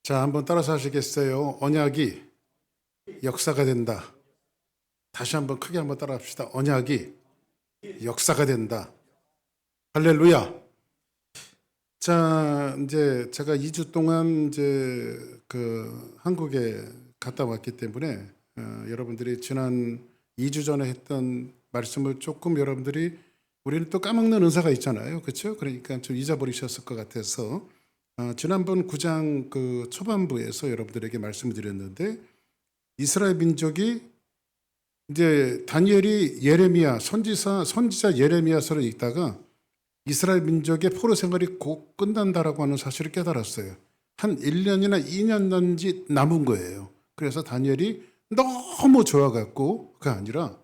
자, 한번 따라서 하시겠어요? 언약이 역사가 된다. 다시 한번 크게 한번 따라 합시다. 언약이 역사가 된다. 할렐루야. 자, 이제 제가 2주 동안 이제 한국에 갔다 왔기 때문에 여러분들이 지난 2주 전에 했던 말씀을 조금 여러분들이 우리는 또 까먹는 은사가 있잖아요. 그렇죠? 그러니까 좀 잊어버리셨을 것 같아서 지난번 9장 초반부에서 여러분들에게 말씀을 드렸는데 이스라엘 민족이 이제 다니엘이 예레미야 선지자 예레미야서를 읽다가 이스라엘 민족의 포로 생활이 곧 끝난다라고 하는 사실을 깨달았어요. 한 1년이나 2년 남은 거예요. 그래서 다니엘이 너무 좋아갖고 그게 아니라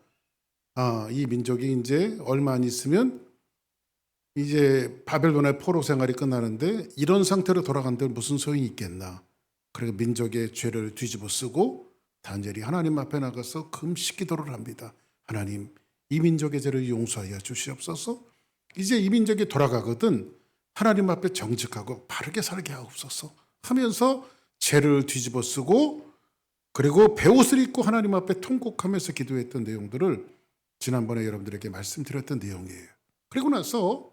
이 민족이 이제 얼마 안 있으면 이제 바벨론의 포로 생활이 끝나는데 이런 상태로 돌아간들 무슨 소용이 있겠나. 그리고 민족의 죄를 뒤집어 쓰고 다니엘이 하나님 앞에 나가서 금식 기도를 합니다. 하나님, 이 민족의 죄를 용서하여 주시옵소서. 이제 이 민족이 돌아가거든 하나님 앞에 정직하고 바르게 살게 하옵소서 하면서 죄를 뒤집어 쓰고 그리고 베옷을 입고 하나님 앞에 통곡하면서 기도했던 내용들을 지난번에 여러분들에게 말씀드렸던 내용이에요. 그리고 나서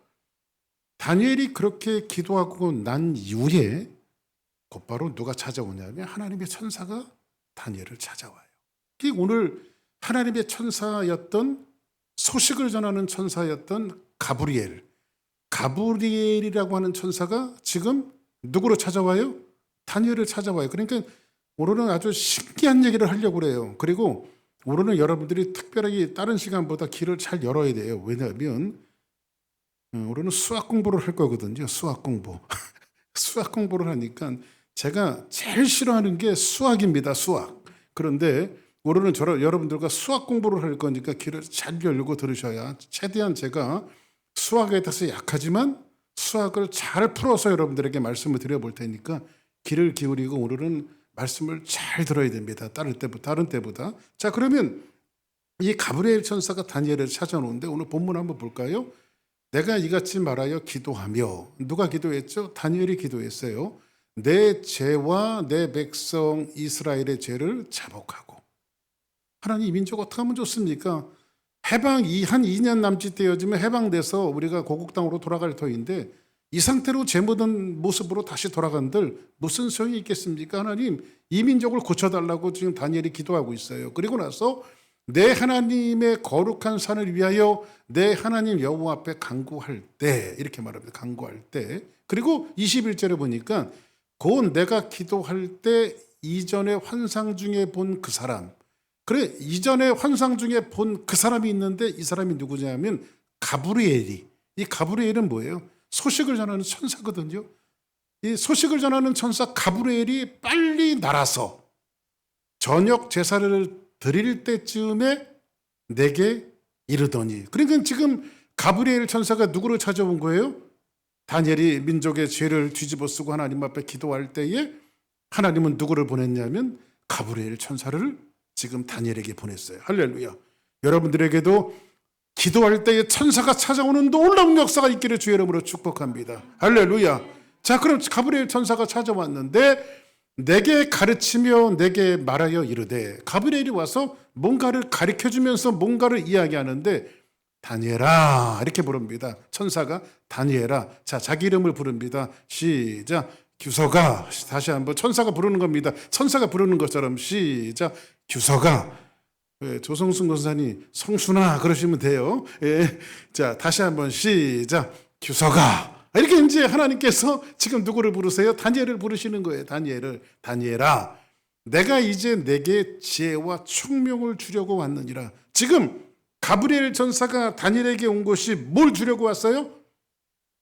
다니엘이 그렇게 기도하고 난 이후에 곧바로 누가 찾아오냐면 하나님의 천사가 다니엘을 찾아와요. 오늘 하나님의 천사였던 소식을 전하는 천사였던 가브리엘이라고 하는 천사가 지금 누구로 찾아와요? 다니엘을 찾아와요. 그러니까 오늘은 아주 신기한 얘기를 하려고 그래요. 그리고 오늘은 여러분들이 특별하게 다른 시간보다 길을 잘 열어야 돼요. 왜냐하면 우리는 수학 공부를 할 거거든요. 수학 공부. 수학 공부를 하니까 제가 제일 싫어하는 게 수학입니다. 수학. 그런데 오늘은 여러분들과 수학 공부를 할 거니까 귀를 잘 열고 들으셔야 최대한 제가 수학에 대해서 약하지만 수학을 잘 풀어서 여러분들에게 말씀을 드려볼 테니까 귀를 기울이고 오늘은 말씀을 잘 들어야 됩니다. 다른 때보다. 자, 그러면 이 가브리엘 천사가 다니엘을 찾아오는데 오늘 본문 한번 볼까요? 내가 이같이 말하여 기도하며 누가 기도했죠? 다니엘이 기도했어요. 내 죄와 내 백성 이스라엘의 죄를 자복하고. 하나님 이 민족 어떻게 하면 좋습니까? 한 2년 남짓 되어지면 해방돼서 우리가 고국 땅으로 돌아갈 터인데 이 상태로 죄 묻은 모습으로 다시 돌아간들 무슨 소용이 있겠습니까? 하나님 이 민족을 고쳐달라고 지금 다니엘이 기도하고 있어요. 그리고 나서 내 하나님의 거룩한 산을 위하여 내 하나님 여호와 앞에 간구할 때 이렇게 말합니다. 간구할 때. 그리고 21절에 보니까 곧 내가 기도할 때 이전에 환상 중에 본 그 사람. 그래 이전에 환상 중에 본 그 사람이 있는데 이 사람이 누구냐면 가브리엘이. 이 가브리엘은 뭐예요? 소식을 전하는 천사거든요. 이 소식을 전하는 천사 가브리엘이 빨리 날아서 저녁 제사를 드릴 때쯤에 내게 이르더니. 그러니까 지금 가브리엘 천사가 누구를 찾아온 거예요? 다니엘이 민족의 죄를 뒤집어 쓰고 하나님 앞에 기도할 때에 하나님은 누구를 보냈냐면 가브리엘 천사를 지금 다니엘에게 보냈어요. 할렐루야. 여러분들에게도 기도할 때에 천사가 찾아오는 놀라운 역사가 있기를 주의 이름으로 축복합니다. 할렐루야. 자, 그럼 가브리엘 천사가 찾아왔는데 내게 가르치며 내게 말하여 이르되. 가브리엘이 와서 뭔가를 가르쳐주면서 뭔가를 이야기하는데 다니엘아 이렇게 부릅니다. 천사가 다니엘아. 자, 자기 이름을 부릅니다. 시작. 규서가. 다시 한번 천사가 부르는 겁니다. 천사가 부르는 것처럼 시작. 규서가. 조성순 권사님 성순아 그러시면 돼요. 자, 다시 한번 시작. 규서가. 이렇게 이제 하나님께서 지금 누구를 부르세요? 다니엘을 부르시는 거예요. 다니엘아 내가 이제 내게 지혜와 총명을 주려고 왔느니라. 지금 가브리엘 천사가 다니엘에게 온 것이 뭘 주려고 왔어요?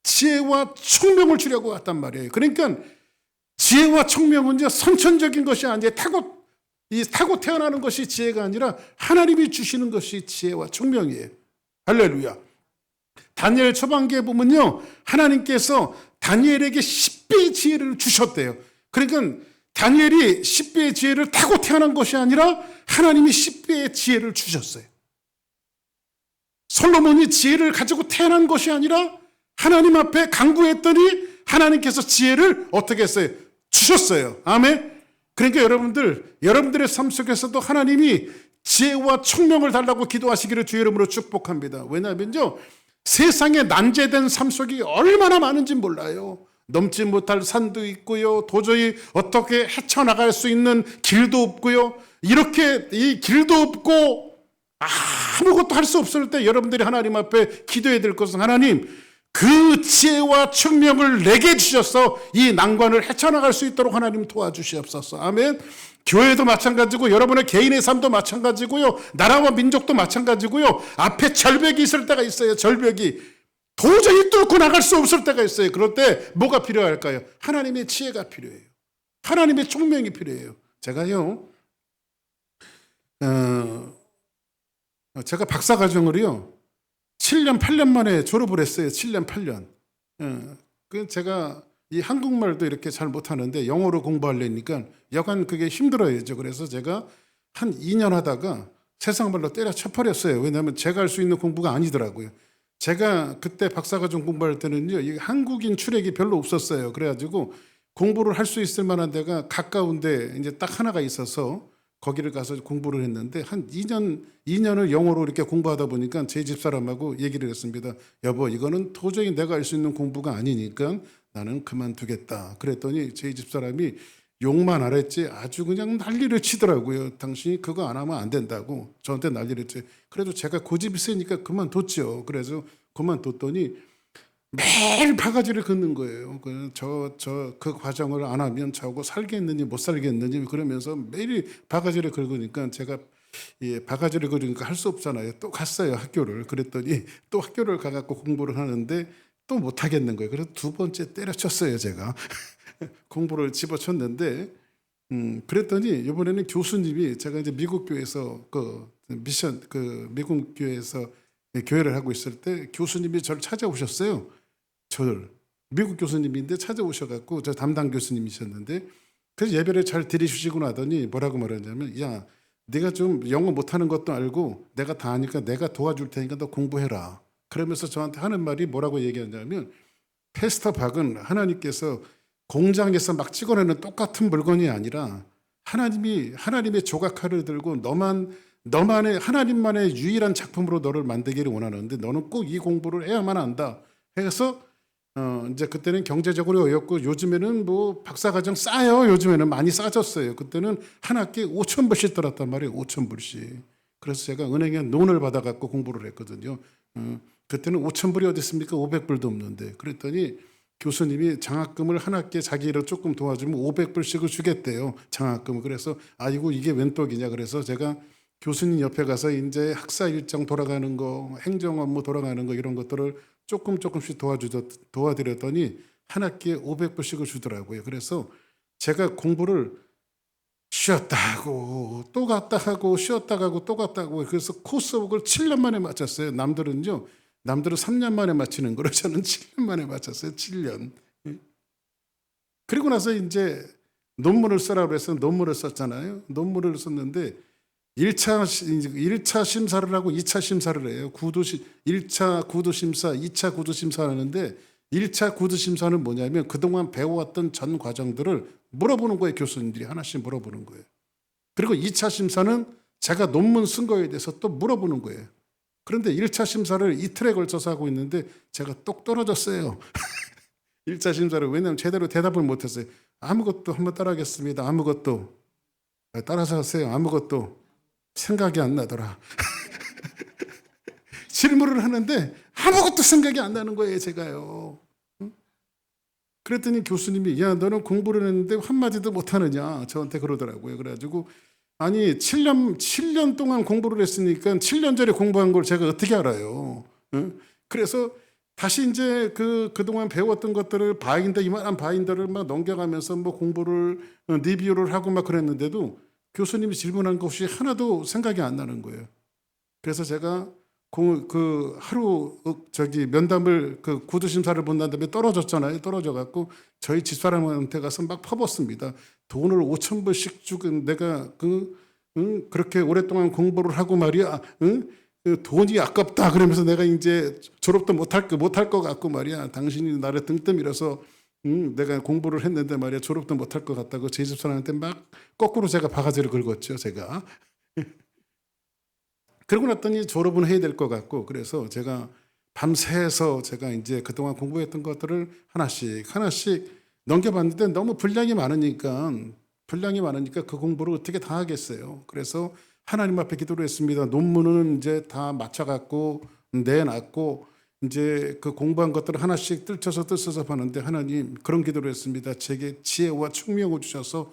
지혜와 총명을 주려고 왔단 말이에요. 그러니까 지혜와 총명은 이제 선천적인 것이 아니라 타고 태어나는 것이 지혜가 아니라 하나님이 주시는 것이 지혜와 총명이에요. 할렐루야. 다니엘 초반기에 보면요, 하나님께서 다니엘에게 10배의 지혜를 주셨대요. 그러니까 다니엘이 10배의 지혜를 타고 태어난 것이 아니라 하나님이 10배의 지혜를 주셨어요. 솔로몬이 지혜를 가지고 태어난 것이 아니라 하나님 앞에 간구했더니 하나님께서 지혜를 어떻게 했어요? 주셨어요. 아멘. 그러니까 여러분들의 삶 속에서도 하나님이 지혜와 총명을 달라고 기도하시기를 주의 이름으로 축복합니다. 왜냐하면요, 세상에 난제된 삶 속이 얼마나 많은지 몰라요. 넘지 못할 산도 있고요, 도저히 어떻게 헤쳐나갈 수 있는 길도 없고요, 이렇게 이 길도 없고 아무것도 할 수 없을 때 여러분들이 하나님 앞에 기도해야 될 것은, 하나님, 그 지혜와 총명을 내게 주셔서 이 난관을 헤쳐나갈 수 있도록 하나님 도와주시옵소서. 아멘. 교회도 마찬가지고 여러분의 개인의 삶도 마찬가지고요, 나라와 민족도 마찬가지고요, 앞에 절벽이 있을 때가 있어요. 절벽이 도저히 뚫고 나갈 수 없을 때가 있어요. 그럴 때 뭐가 필요할까요? 하나님의 지혜가 필요해요. 하나님의 총명이 필요해요. 제가 박사과정을요 7년 8년 만에 졸업을 했어요. 7년 8년. 제가 이 한국말도 이렇게 잘 못하는데 영어로 공부하려니까 약간 그게 힘들어요. 그래서 제가 한 2년 하다가 세상 말로 때려쳐버렸어요. 왜냐하면 제가 할 수 있는 공부가 아니더라고요. 제가 그때 박사과정 공부할 때는요, 이 한국인 출액이 별로 없었어요. 그래가지고 공부를 할 수 있을 만한 데가 가까운데 이제 딱 하나가 있어서 거기를 가서 공부를 했는데, 한 2년을 영어로 이렇게 공부하다 보니까 제 집사람하고 얘기를 했습니다. 여보, 이거는 도저히 내가 할 수 있는 공부가 아니니까 나는 그만두겠다. 그랬더니 제 집사람이 욕만 안 했지 아주 그냥 난리를 치더라고요. 당신이 그거 안 하면 안 된다고 저한테 난리를 치. 그래도 제가 고집이 세니까 그만뒀죠. 그래서 그만뒀더니 매일 바가지를 긋는 거예요. 그 과정을 안 하면 저하고 살겠느니 못 살겠느니 그러면서 매일 바가지를 긁으니까 제가 바가지를 긁으니까 할 수 없잖아요. 또 갔어요, 학교를. 그랬더니 또 학교를 가갖고 공부를 하는데 또 못 하겠는 거예요. 그래서 2번째 때려쳤어요, 제가. 공부를 집어쳤는데, 그랬더니 이번에는 교수님이, 제가 이제 미국 교회에서 미국 교회에서 교회를 하고 있을 때 교수님이 저를 찾아오셨어요. 미국 교수님인데 찾아오셔갖고, 저 담당 교수님이셨는데, 그래서 예배를 잘 드리시고 나더니 뭐라고 말하냐면, 야, 네가 좀 영어 못하는 것도 알고 내가 다 아니까 내가 도와줄 테니까 너 공부해라. 그러면서 저한테 하는 말이 뭐라고 얘기하냐면, 패스터 박은 하나님께서 공장에서 막 찍어내는 똑같은 물건이 아니라 하나님의 조각칼을 들고 너만의 하나님만의 유일한 작품으로 너를 만들기를 원하는데 너는 꼭 이 공부를 해야만 한다 해서 이제 그때는 경제적으로 어렵고, 요즘에는 뭐 박사과정 싸요. 요즘에는 많이 싸졌어요. 그때는 한 학기에 5,000불씩 들었단 말이에요. 5,000불씩. 그래서 제가 은행에 론을 받아갖고 공부를 했거든요. 그때는 5,000불이 어디 있습니까? 500불도 없는데. 그랬더니 교수님이 장학금을 한 학기에 자기 일을 조금 도와주면 500불씩을 주겠대요. 장학금을. 그래서 아이고 이게 웬 떡이냐. 그래서 제가 교수님 옆에 가서 이제 학사 일정 돌아가는 거, 행정 업무 돌아가는 거 이런 것들을 조금씩 도와드렸더니 한 학기에 500불씩을 주더라고요. 그래서 제가 공부를 쉬었다 하고 또 갔다 하고 쉬었다 가고 또 갔다 하고, 그래서 코스웍을 7년 만에 마쳤어요. 남들은 3년 만에 마치는 거를 저는 7년 만에 마쳤어요. 7년. 그리고 나서 이제 논문을 쓰라고 해서 논문을 썼잖아요. 논문을 썼는데 1차 심사를 하고 2차 심사를 해요. 1차 구두심사, 2차 구두심사를 하는데 1차 구두심사는 뭐냐면 그동안 배워왔던 전 과정들을 물어보는 거예요. 교수님들이 하나씩 물어보는 거예요. 그리고 2차 심사는 제가 논문 쓴 거에 대해서 또 물어보는 거예요. 그런데 1차 심사를 이틀에 걸쳐서 하고 있는데 제가 똑 떨어졌어요. 1차 심사를. 왜냐하면 제대로 대답을 못했어요. 아무것도 한번 따라하겠습니다. 아무것도. 따라서 하세요. 아무것도. 생각이 안 나더라. 질문을 하는데 아무것도 생각이 안 나는 거예요, 제가요. 그랬더니 교수님이 야, 너는 공부를 했는데 한마디도 못하느냐 저한테 그러더라고요. 그래가지고 아니 7년 동안 공부를 했으니까 7년 전에 공부한 걸 제가 어떻게 알아요. 그래서 다시 이제 그동안 배웠던 것들을 이만한 바인더를 막 넘겨가면서 뭐 공부를 리뷰를 하고 막 그랬는데도 교수님이 질문한 것이 하나도 생각이 안 나는 거예요. 그래서 제가 하루 면담을 구두심사를 본다는 다음에 떨어졌잖아요. 떨어져갖고 저희 집사람한테 가서 막 퍼붓습니다. 돈을 5,000불씩 주고 내가 그렇게 오랫동안 공부를 하고 말이야. 돈이 아깝다. 그러면서 내가 이제 졸업도 못할 것 같고 말이야. 당신이 나를 등 떠밀어서 내가 공부를 했는데 말이야 졸업도 못할 것 같다고 제 집사람한테 막 거꾸로 제가 바가지를 긁었죠. 제가. 그러고 났더니 졸업은 해야 될 것 같고 그래서 제가 밤새서 제가 이제 그동안 공부했던 것들을 하나씩 넘겨봤는데 너무 분량이 많으니까 그 공부를 어떻게 다 하겠어요. 그래서 하나님 앞에 기도를 했습니다. 논문은 이제 다 맞춰갖고 내놨고 이제 그 공부한 것들을 하나씩 뜰쳐서 봤는데 하나님 그런 기도를 했습니다. 제게 지혜와 총명을 주셔서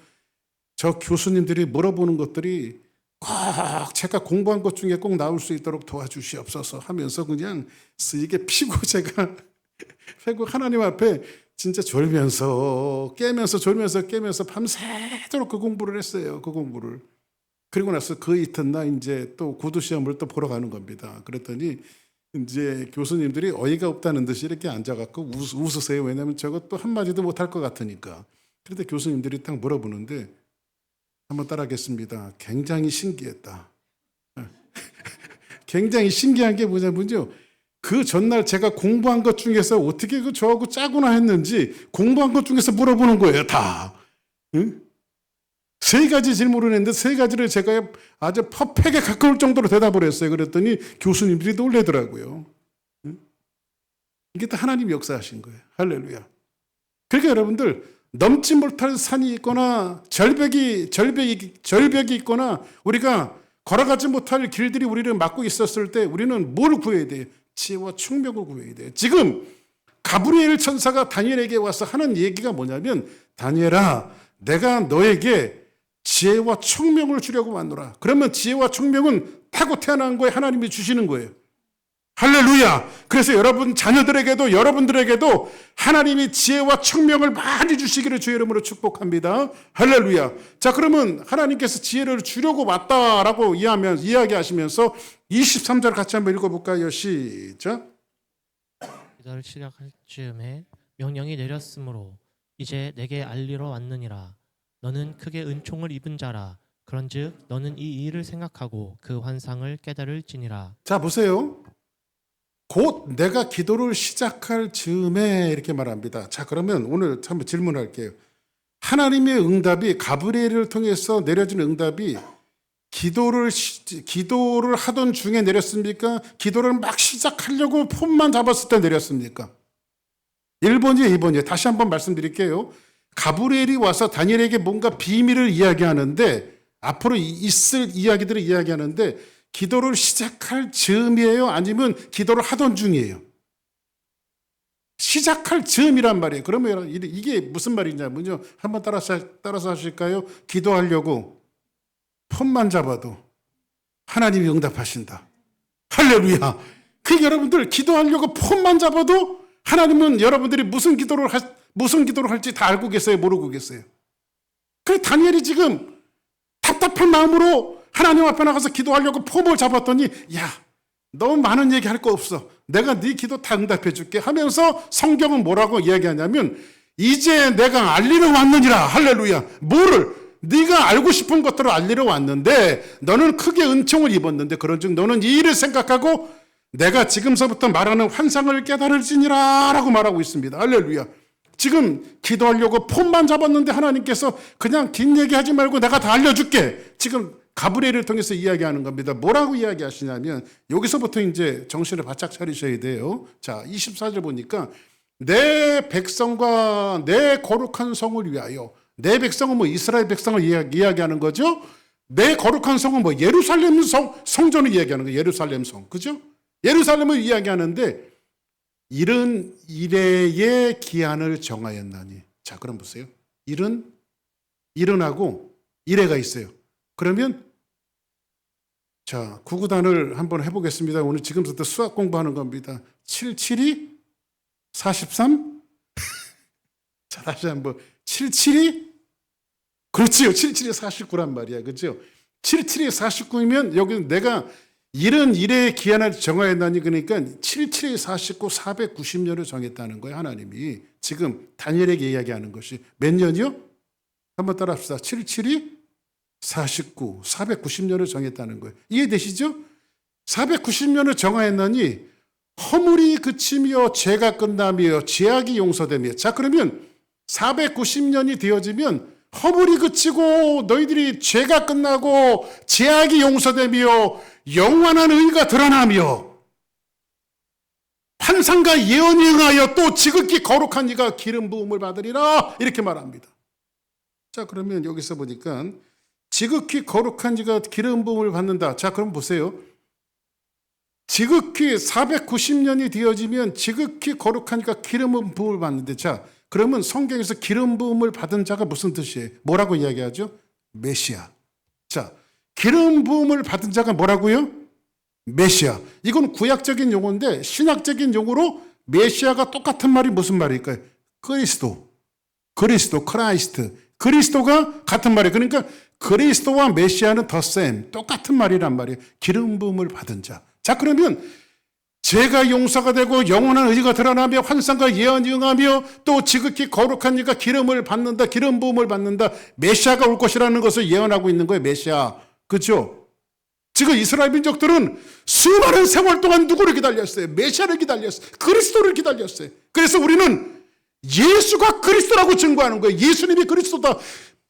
저 교수님들이 물어보는 것들이 꼭 제가 공부한 것 중에 꼭 나올 수 있도록 도와주시옵소서 하면서 그냥 쓰이게 피고 제가 결국 하나님 앞에 진짜 졸면서 깨면서 밤새도록 그 공부를 했어요. 그 공부를. 그리고 나서 그 이튿날 이제 또 구두 시험을 또 보러 가는 겁니다. 그랬더니 이제 교수님들이 어이가 없다는 듯이 이렇게 앉아갖고 웃으세요. 왜냐하면 저것도 한마디도 못할 것 같으니까. 그런데 교수님들이 딱 물어보는데 한번 따라하겠습니다. 굉장히 신기했다. 굉장히 신기한 게 뭐냐면요. 그 전날 제가 공부한 것 중에서 어떻게 그 저하고 짜구나 했는지 공부한 것 중에서 물어보는 거예요. 다. 응? 3가지 질문을 했는데 3가지를 제가 아주 퍼펙에 가까울 정도로 대답을 했어요. 그랬더니 교수님들이 놀래더라고요. 응? 이게 다 하나님이 역사하신 거예요. 할렐루야. 그러니까 여러분들 넘지 못할 산이 있거나 절벽이 있거나 우리가 걸어가지 못할 길들이 우리를 막고 있었을 때 우리는 뭘 구해야 돼요? 지혜와 총명을 구해야 돼요. 지금 가브리엘 천사가 다니엘에게 와서 하는 얘기가 뭐냐면 다니엘아 내가 너에게 지혜와 총명을 주려고 왔노라. 그러면 지혜와 총명은 타고 태어난 거에 하나님이 주시는 거예요. 할렐루야. 그래서 여러분 자녀들에게도 여러분들에게도 하나님이 지혜와 총명을 많이 주시기를 주의 이름으로 축복합니다. 할렐루야. 자 그러면 하나님께서 지혜를 주려고 왔다라고 이야기하시면서 23절 같이 한번 읽어볼까요? 시작. 기도를 시작할 즈음에 명령이 내렸으므로 이제 내게 알리러 왔느니라. 너는 크게 은총을 입은 자라. 그런즉 너는 이 일을 생각하고 그 환상을 깨달을지니라. 자 보세요. 곧 내가 기도를 시작할 즈음에 이렇게 말합니다. 자 그러면 오늘 한번 질문할게요. 하나님의 응답이 가브리엘을 통해서 내려진 응답이 기도를 하던 중에 내렸습니까? 기도를 막 시작하려고 폰만 잡았을 때 내렸습니까? 1번이에요, 2번이에요. 다시 한번 말씀드릴게요. 가브리엘이 와서 다니엘에게 뭔가 비밀을 이야기하는데 앞으로 있을 이야기들을 이야기하는데 기도를 시작할 즈음이에요? 아니면 기도를 하던 중이에요? 시작할 즈음이란 말이에요. 그러면 이게 무슨 말이냐면요. 한번 따라서 하실까요? 기도하려고 폰만 잡아도 하나님이 응답하신다. 할렐루야. 그 여러분들 기도하려고 폰만 잡아도 하나님은 여러분들이 무슨 기도를 할지 다 알고 계세요? 모르고 계세요? 그 다니엘이 지금 답답한 마음으로 하나님 앞에 나가서 기도하려고 폼을 잡았더니 야 너무 많은 얘기할 거 없어. 내가 네 기도 다 응답해 줄게 하면서 성경은 뭐라고 이야기하냐면 이제 내가 알리러 왔느니라. 할렐루야. 뭐를? 네가 알고 싶은 것들을 알리러 왔는데 너는 크게 은총을 입었는데 그런즉 너는 이 일을 생각하고 내가 지금서부터 말하는 환상을 깨달을지니라 라고 말하고 있습니다. 할렐루야. 지금 기도하려고 폰만 잡았는데 하나님께서 그냥 긴 얘기하지 말고 내가 다 알려줄게. 지금 가브리엘을 통해서 이야기하는 겁니다. 뭐라고 이야기하시냐면 여기서부터 이제 정신을 바짝 차리셔야 돼요. 자, 24절 보니까 내 백성과 내 거룩한 성을 위하여. 내 백성은 뭐 이스라엘 백성을 이야기하는 거죠. 내 거룩한 성은 뭐 예루살렘 성전을 이야기하는 거예요. 예루살렘 성. 그죠? 예루살렘을 이야기하는데 이른 이래의 기한을 정하였나니. 자, 그럼 보세요. 일은하고 이래가 있어요. 그러면 자, 구구단을 한번 해보겠습니다. 오늘 지금부터 수학 공부하는 겁니다. 77이 43? 자, 다시 한번 77이 그렇지요. 77이 49란 말이야. 그렇죠? 77이 49이면 여기 내가 이른 이래의 기한을 정하였나니 그러니까 77이 49, 490년을 정했다는 거예요. 하나님이. 지금 다니엘에게 이야기하는 것이 몇 년이요? 한번 따라 합시다. 77이 49, 490년을 정했다는 거예요. 이해되시죠? 490년을 정하였나니 허물이 그치며 죄가 끝나며 죄악이 용서되며. 자 그러면 490년이 되어지면 허물이 그치고 너희들이 죄가 끝나고 죄악이 용서되며 영원한 의가 드러나며 환상과 예언이 응하여 또 지극히 거룩한 이가 기름 부음을 받으리라 이렇게 말합니다. 자, 그러면 여기서 보니까 지극히 거룩한 이가 기름 부음을 받는다. 자, 그럼 보세요. 지극히 490년이 되어지면 지극히 거룩한 이가 기름 부음을 받는데, 자, 그러면 성경에서 기름 부음을 받은 자가 무슨 뜻이에요? 뭐라고 이야기하죠? 메시아. 자, 기름 부음을 받은 자가 뭐라고요? 메시아. 이건 구약적인 용어인데 신약적인 용어로 메시아가 똑같은 말이 무슨 말일까요? 그리스도, 크라이스트. 그리스도가 같은 말이에요. 그러니까 그리스도와 메시아는 더 셈, 똑같은 말이란 말이에요. 기름 부음을 받은 자. 자, 그러면 죄가 용서가 되고 영원한 의지가 드러나며 환상과 예언이 응하며 또 지극히 거룩한 이가 기름을 받는다, 기름 부음을 받는다. 메시아가 올 것이라는 것을 예언하고 있는 거예요. 메시아. 그렇죠? 지금 이스라엘 민족들은 수많은 세월 동안 누구를 기다렸어요? 메시아를 기다렸어요. 그리스도를 기다렸어요. 그래서 우리는 예수가 그리스도라고 증거하는 거예요. 예수님이 그리스도다.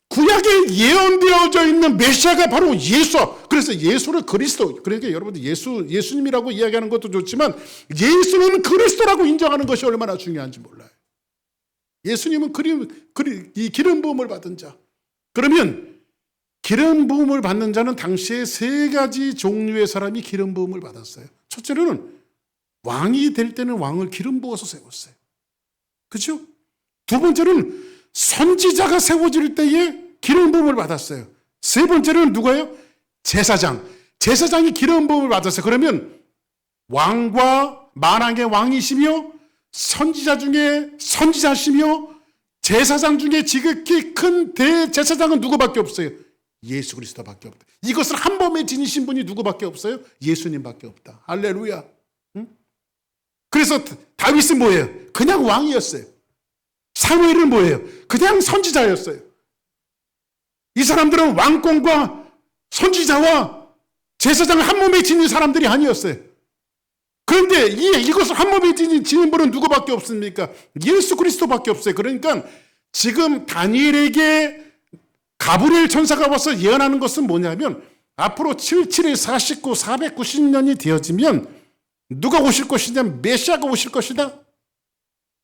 구약에 예언되어져 있는 메시아가 바로 예수. 그래서 예수를 그리스도. 그러니까 여러분들 예수님이라고 이야기하는 것도 좋지만 예수는 그리스도라고 인정하는 것이 얼마나 중요한지 몰라요. 예수님은 이 기름 부음을 받은 자. 그러면 기름 부음을 받는 자는 당시에 세 가지 종류의 사람이 기름 부음을 받았어요. 첫째로는 왕이 될 때는 왕을 기름 부어서 세웠어요. 그렇죠? 두 번째는 선지자가 세워질 때에 기름 부음을 받았어요. 세 번째는 누가요? 제사장. 제사장이 기름 부음을 받았어요. 그러면 왕과 만왕의 왕이시며 선지자 중에 선지자시며 제사장 중에 지극히 큰 대제사장은 누구밖에 없어요? 예수 그리스도밖에 없다. 이것을 한 몸에 지니신 분이 누구밖에 없어요? 예수님밖에 없다. 할렐루야. 응? 그래서 다윗은 뭐예요? 그냥 왕이었어요. 사무엘은 뭐예요? 그냥 선지자였어요. 이 사람들은 왕권과 선지자와 제사장을 한 몸에 지닌 사람들이 아니었어요. 그런데 이것을 한 몸에 지닌 분은 누구밖에 없습니까? 예수 그리스도밖에 없어요. 그러니까 지금 다니엘에게 가브리엘 천사가 와서 예언하는 것은 뭐냐면 앞으로 77일 49, 490년이 되어지면 누가 오실 것이냐? 메시아가 오실 것이다.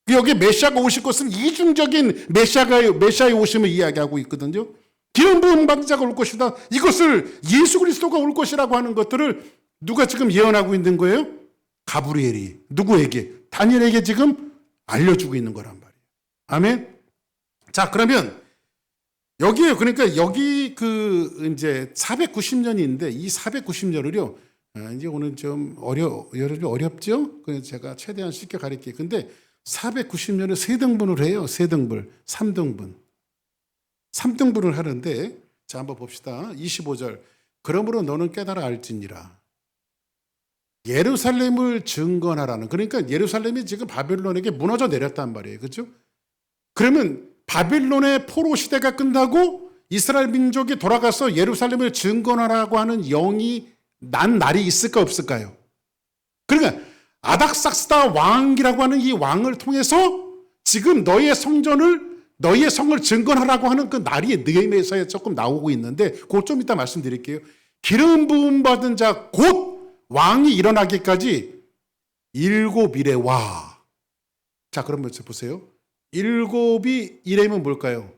여기 메시아가 오실 것은 이중적인 메시아의 오심을 이야기하고 있거든요. 기름 부음 받은 자가 올 것이다. 이것을 예수 그리스도가 올 것이라고 하는 것들을 누가 지금 예언하고 있는 거예요? 가브리엘이 누구에게? 다니엘에게 지금 알려주고 있는 거란 말이에요. 아멘. 자, 그러면 여기에요. 그러니까 여기 이제 490년인데 이 490년을요. 이제 오늘 좀 어렵죠? 그래서 제가 최대한 쉽게 가르칠게요. 근데 490년을 세 등분을 해요. 세 등분, 3등분. 3등분을 하는데 자, 한번 봅시다. 25절. 그러므로 너는 깨달아 알지니라. 예루살렘을 증건하라는. 그러니까 예루살렘이 지금 바벨론에게 무너져 내렸단 말이에요. 그렇죠? 그러면 바벨론의 포로 시대가 끝나고 이스라엘 민족이 돌아가서 예루살렘을 증건하라고 하는 영이 난 날이 있을까 없을까요? 그러니까 아닥삭스다 왕이라고 하는 이 왕을 통해서 지금 너희의 성을 증건하라고 하는 그 날이 느헤미야서에 조금 나오고 있는데 그걸 좀 이따 말씀드릴게요. 기름 부음 받은 자 곧 왕이 일어나기까지 7일에 와. 자, 그러면 보세요. 7이 이래면 뭘까요?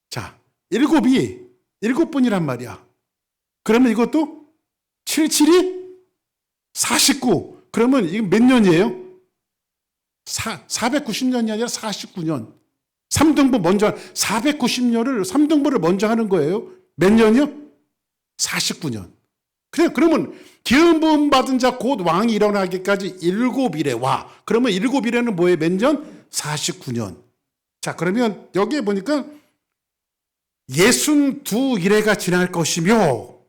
자, 7이 7분이란 말이야. 그러면 이것도 77이 49. 그러면 이게 몇 년이에요? 490년이 아니라 49년. 3등분 먼저 490년을 3등분을 먼저 하는 거예요. 몇 년이요? 49년. 그러면 기름 부음 받은 자 곧 왕이 일어나기까지 7일에 와. 그러면 7일에는 뭐예요? 몇 년? 49년. 자, 그러면 여기에 보니까 62일에가 지날 것이며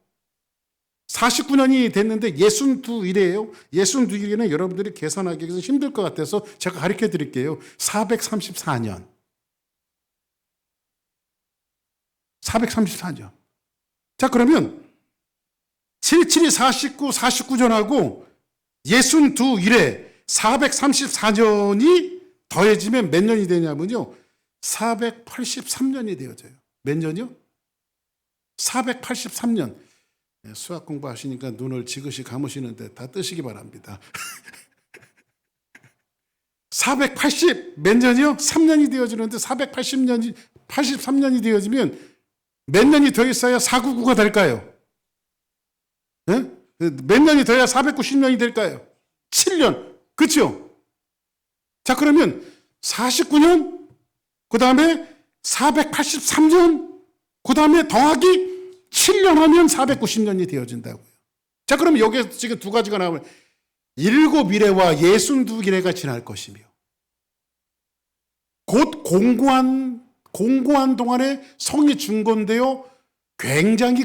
49년이 됐는데 62일이에요. 62일에는 여러분들이 계산하기 위해서 힘들 것 같아서 제가 가르쳐 드릴게요. 434년. 434년. 자, 그러면 77이 49, 49전하고 62일에 434년이 더해지면 몇 년이 되냐면요. 483년이 되어져요. 몇 년이요? 483년. 수학 공부하시니까 눈을 지그시 감으시는데 다 뜨시기 바랍니다. 480 몇 년이요? 3년이 되어지는데 480년이 83년이 되어지면 몇 년이 더 있어야 499가 될까요? 네? 몇 년이 더야 490년이 될까요? 7년. 그렇죠? 자, 그러면 49년, 그 다음에 483년, 그 다음에 더하기 7년 하면 490년이 되어진다고요. 자, 그럼 여기에 지금 두 가지가 나오면 7이래와 62이래가 지날 것이며 곧 공고한 동안에 성이 중건되어 굉장히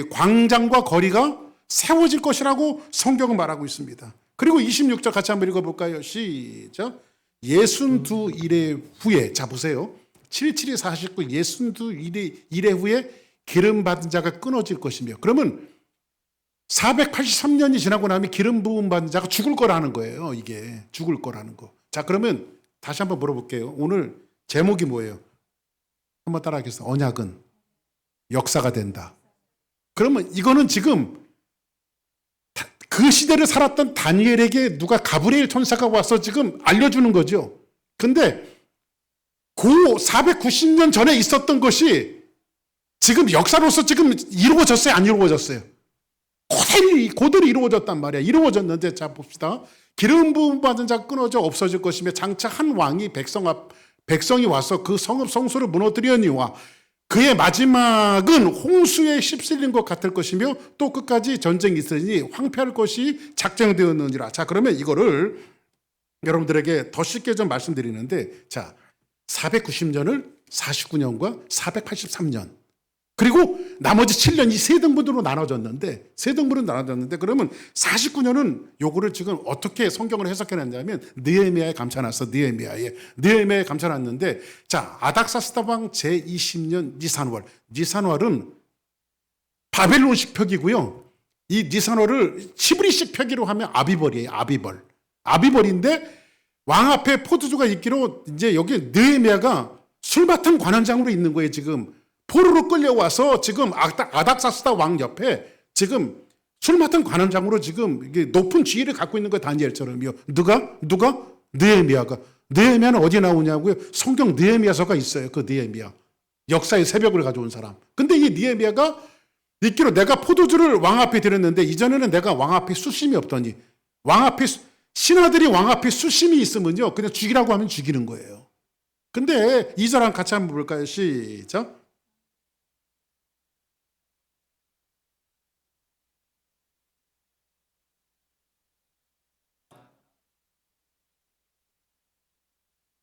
광장과 거리가 세워질 것이라고 성경은 말하고 있습니다. 그리고 26절 같이 한번 읽어볼까요? 시작. 62일의 후에, 자 보세요. 77이 49, 62일의 후에 기름 받은 자가 끊어질 것이며, 그러면 483년이 지나고 나면 기름 부음 받은 자가 죽을 거라는 거예요. 이게 죽을 거라는 거. 자, 그러면 다시 한번 물어볼게요. 오늘 제목이 뭐예요? 한번 따라하겠습니다. 언약은 역사가 된다. 그러면 이거는 지금 그 시대를 살았던 다니엘에게 누가 가브리엘 천사가 와서 지금 알려주는 거죠. 근데 그 490년 전에 있었던 것이 지금 역사로서 지금 이루어졌어요? 안 이루어졌어요? 그대로 이루어졌단 말이야. 이루어졌는데, 자 봅시다. 기름 부음 받은 자 끊어져 없어질 것이며 장차 한 왕이 백성이 와서 그 성읍 성소를 무너뜨리려니와 그의 마지막은 홍수에 휩쓸린 것 같을 것이며 또 끝까지 전쟁이 있으니 황폐할 것이 작정되었느니라. 자, 그러면 이거를 여러분들에게 더 쉽게 좀 말씀드리는데, 자, 490년을 49년과 483년 그리고 나머지 7년 이 세 등분으로 나눠졌는데, 그러면 49년은 요거를 지금 어떻게 성경을 해석해놨냐면 느헤미야에 감춰놨어. 느헤미야에 감춰놨는데, 자, 아닥사스다 왕 제20년 니산월은 바벨론식 표기고요. 이 니산월을 히브리식 표기로 하면 아비벌이에요. 아비벌인데 왕 앞에 포도주가 있기로 이제 여기 느헤미야가 술 맡은 관원장으로 있는 거예요. 지금 포로로 끌려와서 지금 아닥사스다 왕 옆에 지금 술 맡은 관원장으로 지금 이게 높은 지위를 갖고 있는 거 다니엘처럼요. 누가? 느헤미야가. 느헤미야는 어디 나오냐고요? 성경 느헤미야서가 있어요. 그 느헤미야. 역사의 새벽을 가져온 사람. 근데 이 느헤미야가 있기로 내가 포도주를 왕 앞에 드렸는데 이전에는 내가 왕 앞에 수심이 없더니 신하들이 왕 앞에 수심이 있으면요. 그냥 죽이라고 하면 죽이는 거예요. 근데 이 사람 같이 한번 볼까요? 시작.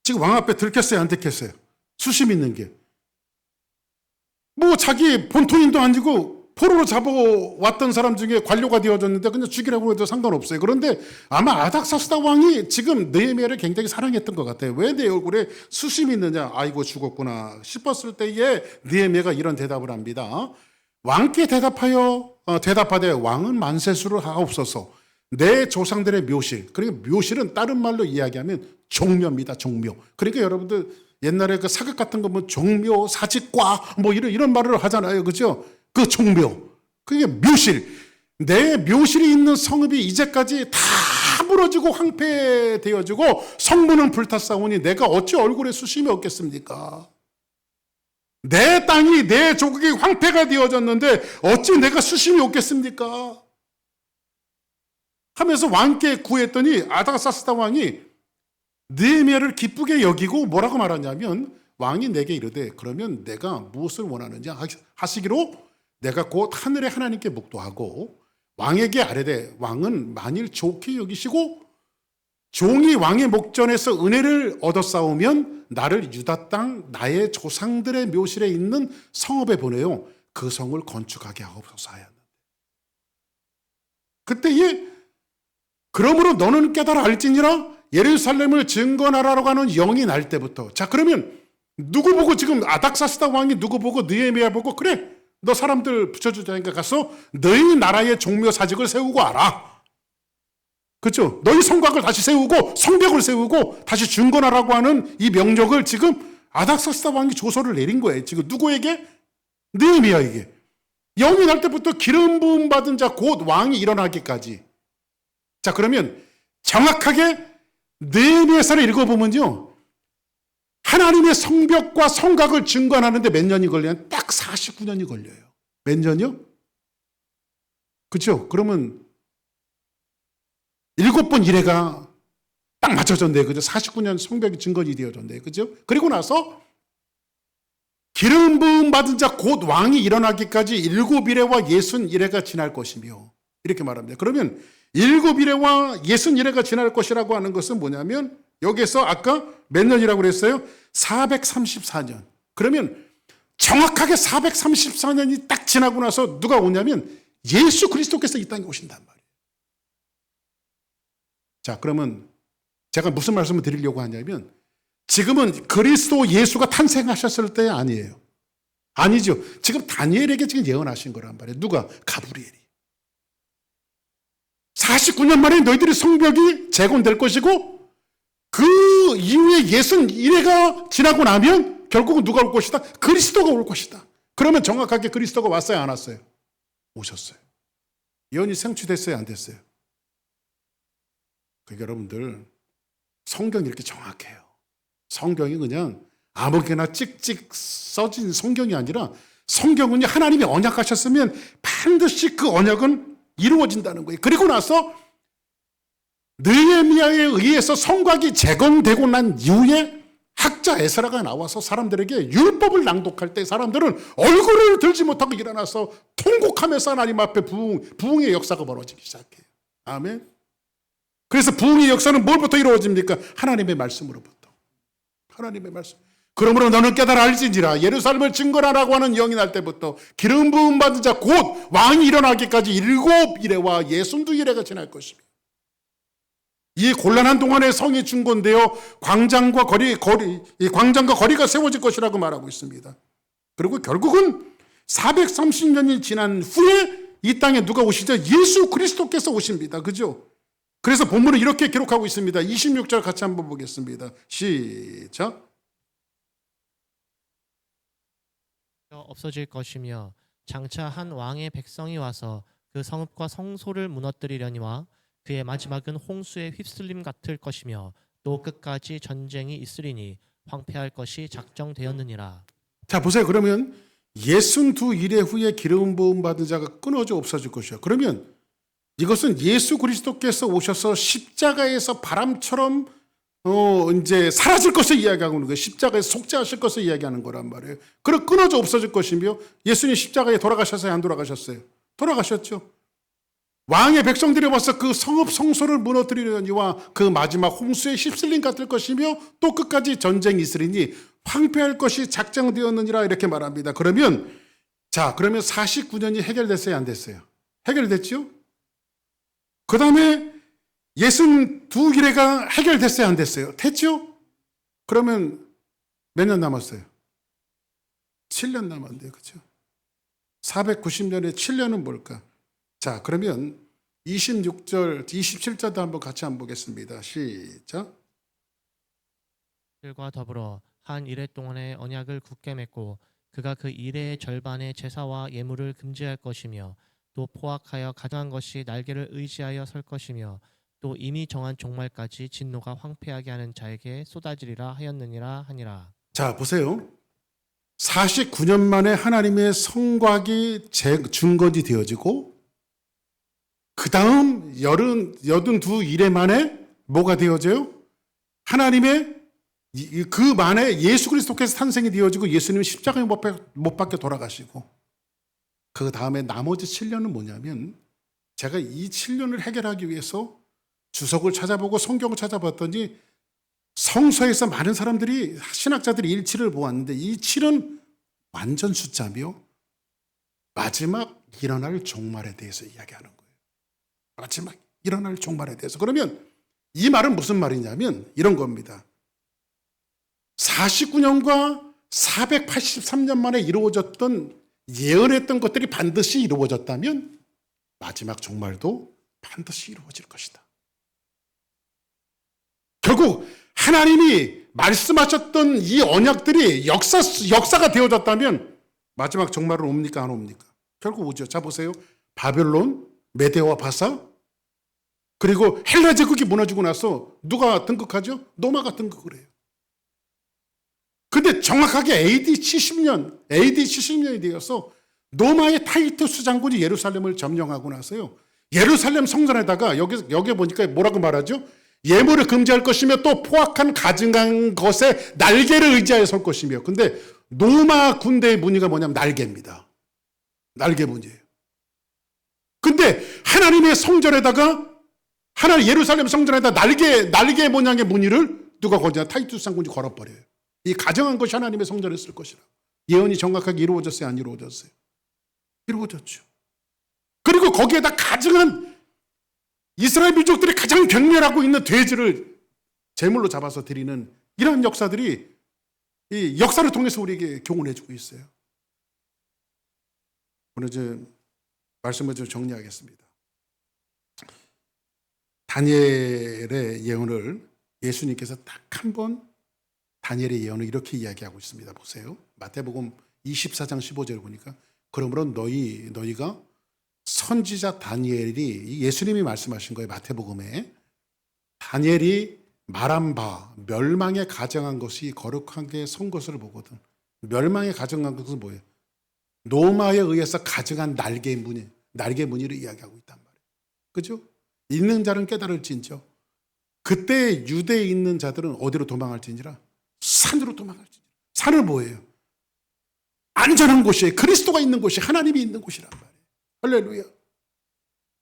지금 왕 앞에 들켰어요? 안 들켰어요? 수심 있는 게. 뭐 자기 본토인도 아니고 포로로 잡아왔던 사람 중에 관료가 되어졌는데 그냥 죽이라고 해도 상관없어요. 그런데 아마 아닥사스다 왕이 지금 느헤미야를 굉장히 사랑했던 것 같아요. 왜 내 얼굴에 수심이 있느냐? 아이고 죽었구나 싶었을 때에 느헤미야가 이런 대답을 합니다. 왕께 대답하되 왕은 만세수를 하옵소서. 내 조상들의 묘실. 그러니까 묘실은 다른 말로 이야기하면 종묘입니다. 종묘. 그러니까 여러분들 옛날에 그 사극 같은 거 뭐 종묘, 사직과 뭐 이런 말을 하잖아요. 그죠? 그 종묘. 그게 묘실. 내 묘실이 있는 성읍이 이제까지 다 무너지고 황폐되어지고 성문은 불탔사오니 내가 어찌 얼굴에 수심이 없겠습니까? 내 땅이 내 조국이 황폐가 되어졌는데 어찌 내가 수심이 없겠습니까? 하면서 왕께 구했더니 아닥사스다 왕이 느헤미야를 기쁘게 여기고 뭐라고 말하냐면 왕이 내게 이르되 그러면 내가 무엇을 원하느냐 하시기로 내가 곧 하늘의 하나님께 묵도하고 왕에게 아뢰되 왕은 만일 좋게 여기시고 종이 왕의 목전에서 은혜를 얻어싸우면 나를 유다 땅 나의 조상들의 묘실에 있는 성읍에 보내요 그 성을 건축하게 하옵소서 하였는데 그때에 그러므로 너는 깨달아 알지니라 예루살렘을 증건하라고 하는 영이 날 때부터 자 그러면 누구 보고 지금 아닥사스다 왕이 누구 보고 느헤미야 보고 그래 너 사람들 붙여주자니까 가서 너희 나라의 종묘 사직을 세우고 와라 그렇죠? 너희 성곽을 다시 세우고 성벽을 세우고 다시 중건하라고 하는 이 명령을 지금 아닥사스다 왕이 조서를 내린 거예요. 지금 누구에게? 느헤미야에게. 영이 날 때부터 기름 부음 받은 자 곧 왕이 일어나기까지. 자, 그러면 정확하게 느헤미야서를 읽어보면요, 하나님의 성벽과 성곽을 증관하는데 몇 년이 걸려요? 딱 49년이 걸려요. 몇 년이요? 그렇죠? 그러면 7번 이래가 딱 맞춰졌네요. 그죠? 49년 성벽이 증거이 되어졌네요. 그죠? 그리고 나서 기름 부음 받은 자 곧 왕이 일어나기까지 7이래와 61해가 지날 것이며, 이렇게 말합니다. 그러면 7이래와 61해가 지날 것이라고 하는 것은 뭐냐면, 여기서 아까 몇 년이라고 그랬어요? 434년. 그러면 정확하게 434년이 딱 지나고 나서 누가 오냐면 예수 그리스도께서 이 땅에 오신단 말이에요. 자, 그러면 제가 무슨 말씀을 드리려고 하냐면, 지금은 그리스도 예수가 탄생하셨을 때 아니에요. 아니죠. 지금 다니엘에게 지금 예언하신 거란 말이에요. 누가? 가브리엘이. 49년 만에 너희들의 성벽이 재건될 것이고, 그 이후에 61회가 지나고 나면 결국은 누가 올 것이다? 그리스도가 올 것이다. 그러면 정확하게 그리스도가 왔어요, 안 왔어요? 오셨어요. 예언이 성취됐어요, 안 됐어요? 그러니까 여러분들, 성경이 이렇게 정확해요. 성경이 그냥 아무렇게나 찍찍 써진 성경이 아니라, 성경은요, 하나님이 언약하셨으면 반드시 그 언약은 이루어진다는 거예요. 그리고 나서 느헤미야에 의해서 성곽이 재건되고 난 이후에 학자 에스라가 나와서 사람들에게 율법을 낭독할 때 사람들은 얼굴을 들지 못하고 일어나서 통곡하면서 하나님 앞에 부흥의 역사가 벌어지기 시작해요. 아멘. 그래서 부흥의 역사는 뭘부터 이루어집니까? 하나님의 말씀으로부터. 하나님의 말씀. 그러므로 너는 깨달아 알지니라. 예루살렘을 증거하라고 하는 영이 날 때부터 기름 부음 받은 자 곧 왕이 일어나기까지 7이래와 62이래가 지날 것이며, 이 곤란한 동안에 성이 중건되어 광장과 거리가 세워질 것이라고 말하고 있습니다. 그리고 결국은 430년이 지난 후에 이 땅에 누가 오시죠? 예수 그리스도께서 오십니다. 그죠? 그래서 본문은 이렇게 기록하고 있습니다. 26절 같이 한번 보겠습니다. 시작. 없어질 것이며 장차 한 왕의 백성이 와서 그 성읍과 성소를 무너뜨리려니와 그의 마지막은 홍수에 휩쓸림 같을 것이며 또 끝까지 전쟁이 있으리니 황폐할 것이 작정되었느니라. 자, 보세요. 그러면 62일의 후에 기름 부음 받은 자가 끊어져 없어질 것이요. 그러면 이것은 예수 그리스도께서 오셔서 십자가에서 바람처럼 이제 사라질 것을 이야기하고 있는 거예요. 십자가에서 속죄하실 것을 이야기하는 거란 말이에요. 그럼 끊어져 없어질 것이며, 예수님 십자가에 돌아가셨어요, 안 돌아가셨어요? 돌아가셨죠. 왕의 백성들이 와서 그 성읍 성소를 무너뜨리려니와 그 마지막 홍수에 휩쓸림 같을 것이며 또 끝까지 전쟁이 있으리니 황폐할 것이 작정되었느니라, 이렇게 말합니다. 그러면 49년이 해결됐어요, 안 됐어요? 해결됐죠? 그 다음에 62기례가 해결됐어요, 안 됐어요? 됐죠? 그러면 몇 년 남았어요? 7년 남았는데요, 그렇죠? 490년에 7년은 뭘까? 자, 그러면 26절, 27절도 한번 같이 한번 보겠습니다. 시작. 들과 더불어 한 이래 동안의 언약을 굳게 맺고 그가 그 이래의 절반의 제사와 예물을 금지할 것이며 또 포악하여 가증한 것이 날개를 의지하여 설 것이며 또 이미 정한 종말까지 진노가 황폐하게 하는 자에게 쏟아지리라 하였느니라 하니라. 자, 보세요. 49년 만에 하나님의 성곽이 중건이 되어지고, 그 다음 82일에 만에 뭐가 되어져요? 하나님의 그 만에 예수 그리스도께서 탄생이 되어지고 예수님은 십자가에 못 박혀 돌아가시고, 그 다음에 나머지 7년은 뭐냐면, 제가 이 7년을 해결하기 위해서 주석을 찾아보고 성경을 찾아봤더니 성서에서 많은 사람들이, 신학자들이 일치를 보았는데 이 7은 완전 숫자며 마지막 일어날 종말에 대해서 이야기하는 거예요. 마지막 일어날 종말에 대해서. 그러면 이 말은 무슨 말이냐면 이런 겁니다. 49년과 483년 만에 이루어졌던, 예언했던 것들이 반드시 이루어졌다면 마지막 종말도 반드시 이루어질 것이다. 결국 하나님이 말씀하셨던 이 언약들이 역사가 되어졌다면 마지막 종말은 옵니까 안 옵니까? 결국 오죠. 자 보세요. 바벨론, 메데와 바사, 그리고 헬라 제국이 무너지고 나서 누가 등극하죠? 노마가 등극을 해요. 근데 정확하게 AD 70년이 되어서 노마의 타이투스 장군이 예루살렘을 점령하고 나서요. 예루살렘 성전에다가 여기 보니까 뭐라고 말하죠? 예물을 금지할 것이며 또 포악한 가증한 것에 날개를 의지하여 설 것이며. 근데 노마 군대의 무늬가 뭐냐면 날개입니다. 날개 무늬예요. 근데 하나님의 성전에다가 예루살렘 성전에다 날개 모양의 무늬를 누가 거기다 타이투스 장군이 걸어버려요. 이 가정한 것이 하나님의 성전에 쓸 것이라. 예언이 정확하게 이루어졌어요? 안 이루어졌어요? 이루어졌죠. 그리고 거기에다 가증한 이스라엘 민족들이 가장 경멸하고 있는 돼지를 제물로 잡아서 드리는 이런 역사들이 이 역사를 통해서 우리에게 교훈해주고 있어요. 오늘 말씀을 좀 정리하겠습니다. 다니엘의 예언을 예수님께서 딱 한 번 다니엘의 예언을 이렇게 이야기하고 있습니다. 보세요. 마태복음 24장 15절 보니까 그러므로 너희가 선지자 다니엘이 예수님이 말씀하신 거예요. 마태복음에 다니엘이 말한 바 멸망에 가정한 것이 거룩하게 선 것을 보거든. 멸망에 가정한 것은 뭐예요? 노마에 의해서 가정한 날개 무늬를 이야기하고 있단 말이에요. 그죠? 있는 자는 깨달을진저. 그때 유대에 있는 자들은 어디로 도망할지니라? 산으로 도망할지니라. 산은 뭐예요? 안전한 곳이에요. 그리스도가 있는 곳이 하나님이 있는 곳이란 말이에요. 할렐루야.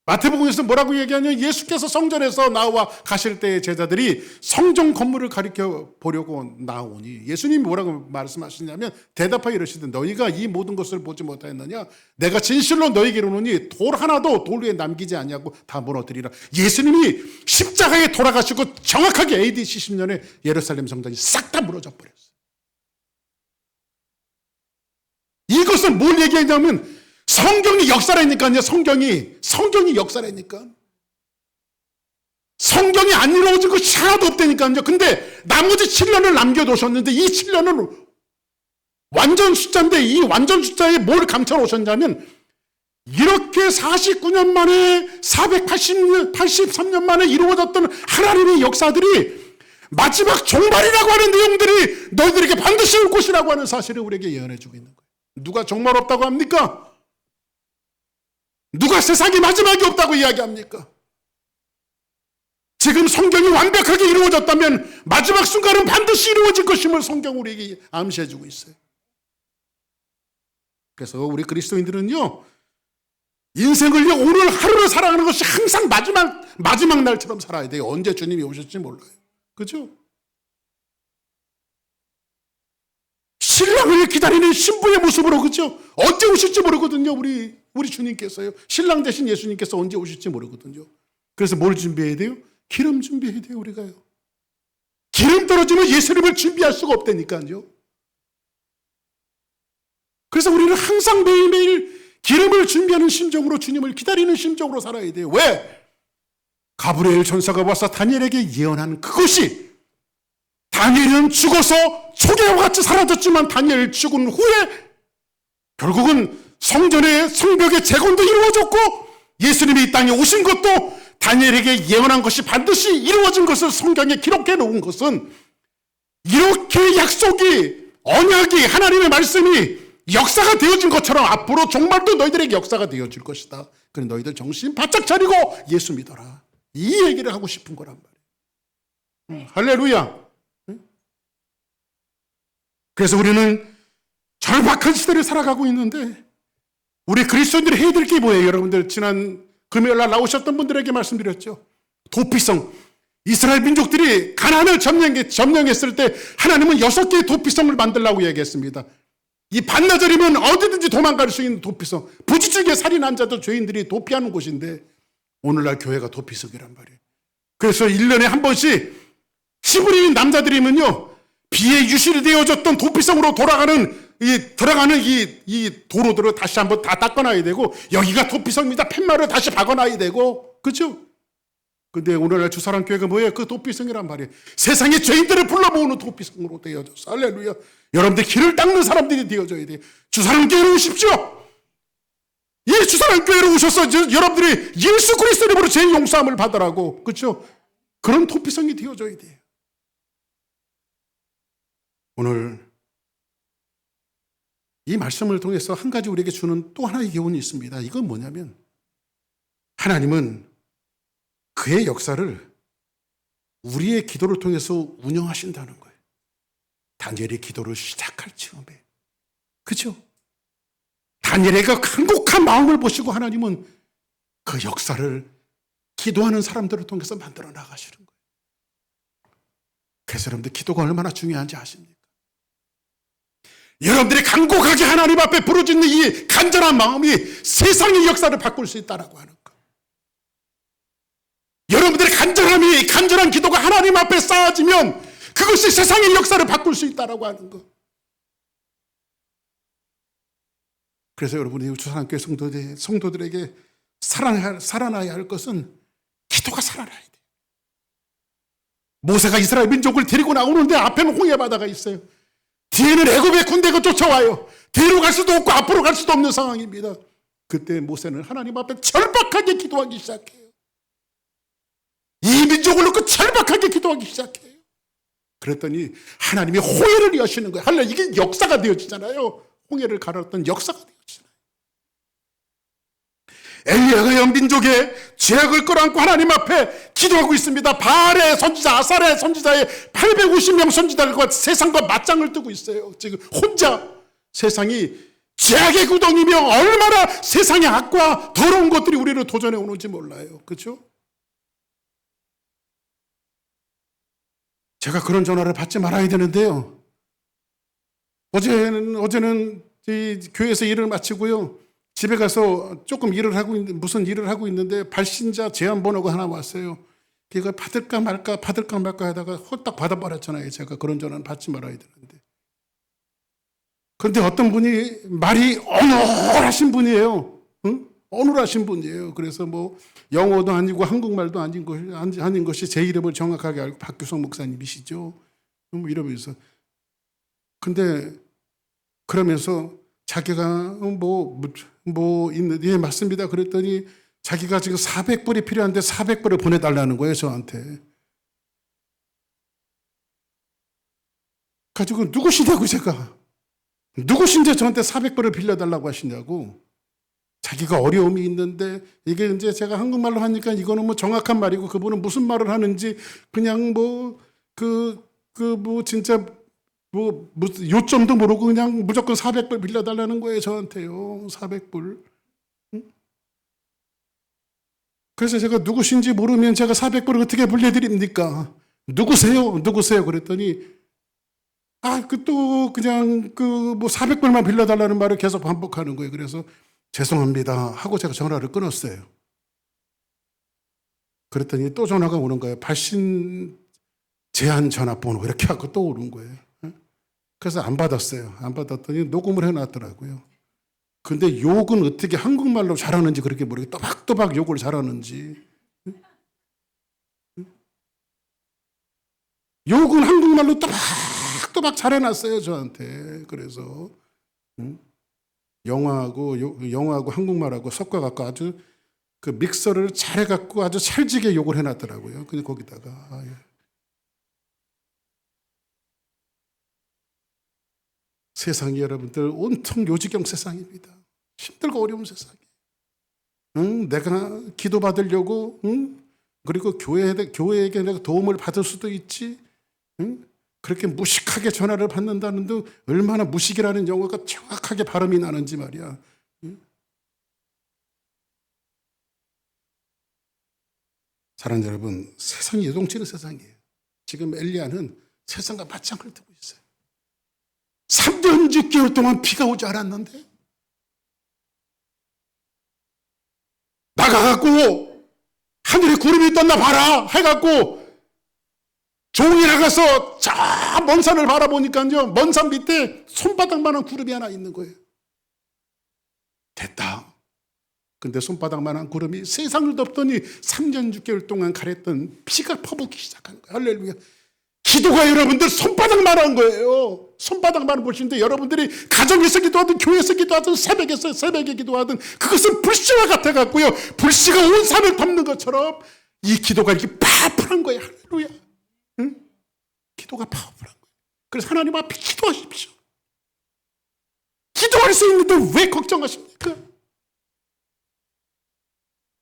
마태복음에서 뭐라고 얘기하냐면 예수께서 성전에서 나와 가실 때 제자들이 성전 건물을 가리켜 보려고 나오니 예수님이 뭐라고 말씀하시냐면 대답하여 이르시되 너희가 이 모든 것을 보지 못하였느냐? 내가 진실로 너희에게 이르노니 돌 하나도 돌 위에 남기지 아니하고 다 무너뜨리라. 예수님이 십자가에 돌아가시고 정확하게 AD 70년에 예루살렘 성전이 싹 다 무너져 버렸어요. 이것은 뭘 얘기하냐면 성경이 역사라니까요. 성경이 역사라니까. 성경이 안 이루어진 것이 하나도 없다니까요. 근데 나머지 7년을 남겨두셨는데 이 7년은 완전 숫자인데 이 완전 숫자에 뭘 감춰놓으셨냐면 이렇게 49년 만에 483년 만에 이루어졌던 하나님의 역사들이 마지막 종말이라고 하는 내용들이 너희들에게 반드시 올 것이라고 하는 사실을 우리에게 예언해주고 있는 거예요. 누가 종말 없다고 합니까? 누가 세상에 마지막이 없다고 이야기합니까? 지금 성경이 완벽하게 이루어졌다면 마지막 순간은 반드시 이루어질 것임을 성경 우리에게 암시해주고 있어요. 그래서 우리 그리스도인들은요, 인생을요, 오늘 하루를 살아가는 것이 항상 마지막 날처럼 살아야 돼요. 언제 주님이 오실지 몰라요. 그죠? 신랑을 기다리는 신부의 모습으로, 그죠? 언제 오실지 모르거든요, 우리 주님께서요. 신랑 대신 예수님께서 언제 오실지 모르거든요. 그래서 뭘 준비해야 돼요? 기름 준비해야 돼요, 우리가요. 기름 떨어지면 예수님을 준비할 수가 없다니까요. 그래서 우리는 항상 매일매일 기름을 준비하는 심정으로 주님을 기다리는 심정으로 살아야 돼요. 왜? 가브리엘 전사가 와서 다니엘에게 예언한 그것이 다니엘은 죽어서 초계와 같이 사라졌지만 다니엘 죽은 후에 결국은 성전의 성벽의 재건도 이루어졌고 예수님이 이 땅에 오신 것도 다니엘에게 예언한 것이 반드시 이루어진 것을 성경에 기록해 놓은 것은 이렇게 약속이 언약이 하나님의 말씀이 역사가 되어진 것처럼 앞으로 종말도 너희들에게 역사가 되어질 것이다. 그래 너희들 정신 바짝 차리고 예수 믿어라. 이 얘기를 하고 싶은 거란 말이에요. 할렐루야. 그래서 우리는 절박한 시대를 살아가고 있는데 우리 그리스도인들이 해야 될 게 뭐예요? 여러분들 지난 금요일날 나오셨던 분들에게 말씀드렸죠. 도피성. 이스라엘 민족들이 가나안을 점령했을 때 하나님은 6개의 도피성을 만들라고 얘기했습니다. 이 반나절이면 어디든지 도망갈 수 있는 도피성. 부지중에 살인한 자도 죄인들이 도피하는 곳인데 오늘날 교회가 도피성이란 말이에요. 그래서 1년에 한 번씩 시부리인 남자들이면요. 비에 유실이 되어졌던 도피성으로 들어가는 이 도로들을 다시 한번 다 닦아놔야 되고 여기가 도피성입니다. 팻말을 다시 박아놔야 되고 그렇죠? 근데 오늘날 주사랑교회가 뭐예요? 그 도피성이란 말이에요. 세상의 죄인들을 불러 모으는 도피성으로 되어졌어. 할렐루야. 여러분들 길을 닦는 사람들이 되어져야 돼요. 주사랑교회로 오십시오. 이 주사랑교회로 오셔서 여러분들이 예수 그리스도 이름으로 죄 용서함을 받으라고. 그렇죠? 그런 도피성이 되어져야 돼요. 오늘 이 말씀을 통해서 한 가지 우리에게 주는 또 하나의 교훈이 있습니다. 이건 뭐냐면 하나님은 그의 역사를 우리의 기도를 통해서 운영하신다는 거예요. 다니엘의 기도를 시작할 즈음에. 그렇죠? 다니엘의 그 간곡한 마음을 보시고 하나님은 그 역사를 기도하는 사람들을 통해서 만들어 나가시는 거예요. 그래서 여러분들 기도가 얼마나 중요한지 아십니까? 여러분들이 간곡하게 하나님 앞에 부르짖는 이 간절한 마음이 세상의 역사를 바꿀 수 있다라고 하는 거. 여러분들의 간절한 기도가 하나님 앞에 쌓아지면 그것이 세상의 역사를 바꿀 수 있다라고 하는 거. 그래서 여러분이 주사랑교회 성도들에게 살아나야 할 것은 기도가 살아나야 돼요. 모세가 이스라엘 민족을 데리고 나오는데 앞에는 홍해 바다가 있어요. 뒤에는 애굽의 군대가 쫓아와요. 뒤로 갈 수도 없고 앞으로 갈 수도 없는 상황입니다. 그때 모세는 하나님 앞에 절박하게 기도하기 시작해요. 이 민족을 놓고 절박하게 기도하기 시작해요. 그랬더니 하나님이 홍해를 여시는 거예요. 할렐루야. 이게 역사가 되어지잖아요. 홍해를 가르었던 역사가 되어지잖아요. 엘리야가 연민족의 죄악을 끌어안고 하나님 앞에 기도하고 있습니다. 바알의 선지자, 아살의 선지자의 850명 선지자들과 세상과 맞짱을 뜨고 있어요. 지금 혼자 세상이 죄악의 구덩이며 얼마나 세상의 악과 더러운 것들이 우리를 도전해 오는지 몰라요. 그렇죠? 제가 그런 전화를 받지 말아야 되는데요. 어제는 이 교회에서 일을 마치고요. 집에 가서 조금 무슨 일을 하고 있는데 발신자 제안 번호가 하나 왔어요. 그거 받을까 말까 하다가 홀딱 받아버렸잖아요. 제가 그런 전화는 받지 말아야 되는데. 그런데 어떤 분이 말이 어눌하신 분이에요. 응? 어눌하신 분이에요. 그래서 뭐 영어도 아니고 한국말도 아닌 것이 제 이름을 정확하게 알고 박규성 목사님이시죠. 이러면서. 근데 그러면서 자기가 예, 맞습니다. 그랬더니 자기가 지금 400불이 필요한데 400불을 보내달라는 거예요, 저한테. 가지고 누구시냐고 제가. 누구신지 저한테 400불을 빌려달라고 하시냐고. 자기가 어려움이 있는데 이게 이제 제가 한국말로 하니까 이거는 뭐 정확한 말이고 그분은 무슨 말을 하는지 그냥 진짜 무슨 요점도 모르고 그냥 무조건 400불 빌려달라는 거예요, 저한테요. 400불. 응? 그래서 제가 누구신지 모르면 제가 400불을 어떻게 빌려드립니까? 누구세요? 그랬더니 또 그냥 400불만 빌려달라는 말을 계속 반복하는 거예요. 그래서 죄송합니다 하고 제가 전화를 끊었어요. 그랬더니 또 전화가 오는 거예요. 발신 제한 전화번호 이렇게 하고 또 오는 거예요. 그래서 안 받았어요. 안 받았더니 녹음을 해놨더라고요. 근데 욕은 어떻게 한국말로 잘하는지 그렇게 모르겠어요. 또박또박 욕을 잘하는지. 욕은 한국말로 또박또박 잘해놨어요, 저한테. 그래서 영어하고 한국말하고 섞어갖고 아주 그 믹서를 잘해갖고 아주 찰지게 욕을 해놨더라고요. 근데 거기다가. 세상이 여러분들 온통 요지경 세상입니다. 힘들고 어려운 세상이에요. 내가 기도받으려고 그리고 교회에게 내가 도움을 받을 수도 있지. 그렇게 무식하게 전화를 받는다는데 얼마나 무식이라는 용어가 정확하게 발음이 나는지 말이야. 사랑하는 여러분, 세상이 요동치는 세상이에요. 지금 엘리야는 세상과 맞짱을 뜨고 있어요. 3년 6개월 동안 비가 오지 않았는데 나가갖고 하늘에 구름이 떴나 봐라 해갖고 종이 나가서 저 먼 산을 바라보니까요, 먼 산 밑에 손바닥만한 구름이 하나 있는 거예요. 됐다. 근데 손바닥만한 구름이 세상을 덮더니 3년 6개월 동안 가랬던 피가 퍼붓기 시작한 거예요. 할렐루야. 기도가 여러분들 손바닥만한 거예요. 손바닥만 보시는데 여러분들이 가정에서 기도하든 교회에서 기도하든 새벽에 기도하든 그것은 불씨와 같아갖고요. 불씨가 온 산을 덮는 것처럼 이 기도가 이렇게 파워풀한 거예요. 할렐루야. 응? 기도가 파워풀한 거예요. 그래서 하나님 앞에 기도하십시오. 기도할 수 있는데 왜 걱정하십니까?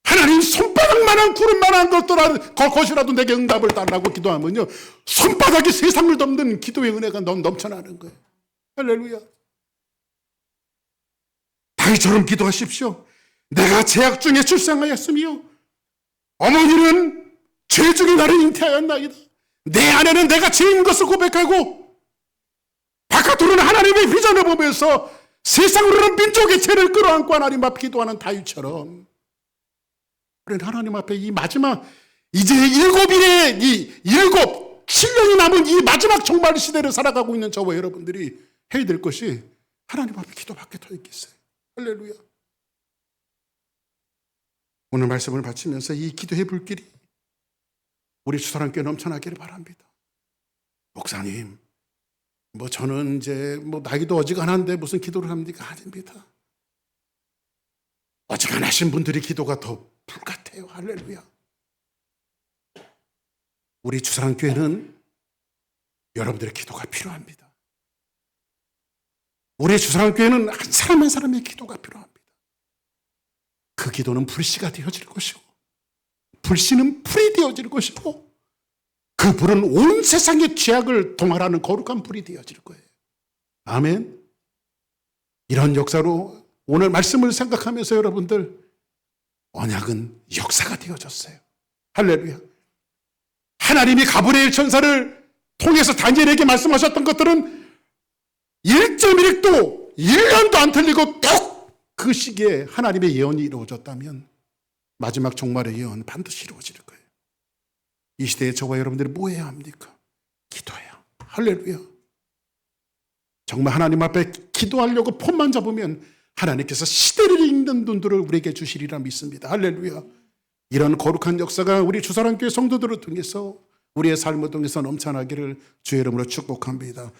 하나님 손바닥만한 구름만한 것이라도 내게 응답을 달라고 기도하면요, 손바닥이 세상을 덮는 기도의 은혜가 넘쳐나는 거예요. 할렐루야. 다윗처럼 기도하십시오. 내가 제약 중에 출생하였으며 어머니는 죄 중에 나를 잉태하였나이다. 내 안에는 내가 죄인 것을 고백하고 바깥으로는 하나님의 비전을 보면서 세상으로는 민족의 죄를 끌어안고 하나님 앞에 기도하는 다윗처럼 우리는 하나님 앞에 이 마지막 이제 7년이 남은 이 마지막 종말 시대를 살아가고 있는 저와 여러분들이 해야 될 것이 하나님 앞에 기도밖에 더 있겠어요. 할렐루야. 오늘 말씀을 바치면서 이 기도의 불길이 우리 주사랑교회 넘쳐나기를 바랍니다. 목사님, 저는 이제 나이도 어지간한데 무슨 기도를 합니까? 아닙니다. 어지간하신 분들이 기도가 더 불같아요. 할렐루야. 우리 주사랑교회는 여러분들의 기도가 필요합니다. 우리 주사랑교회는 한 사람 한 사람의 기도가 필요합니다. 그 기도는 불씨가 되어질 것이고 불씨는 불이 되어질 것이고 그 불은 온 세상의 죄악을 동할하는 거룩한 불이 되어질 거예요. 아멘. 이런 역사로 오늘 말씀을 생각하면서 여러분들 언약은 역사가 되어졌어요. 할렐루야. 하나님이 가브리엘 천사를 통해서 다니엘에게 말씀하셨던 것들은 1.1도 1년도 안 틀리고 꼭 그 시기에 하나님의 예언이 이루어졌다면 마지막 종말의 예언은 반드시 이루어질 거예요. 이 시대에 저와 여러분들이 뭐 해야 합니까? 기도해요. 할렐루야. 정말 하나님 앞에 기도하려고 폰만 잡으면 하나님께서 시대를 읽는 눈들을 우리에게 주시리라 믿습니다. 할렐루야. 이런 거룩한 역사가 우리 주사랑교회 성도들을 통해서 우리의 삶을 통해서 넘쳐나기를 주의 이름으로 축복합니다.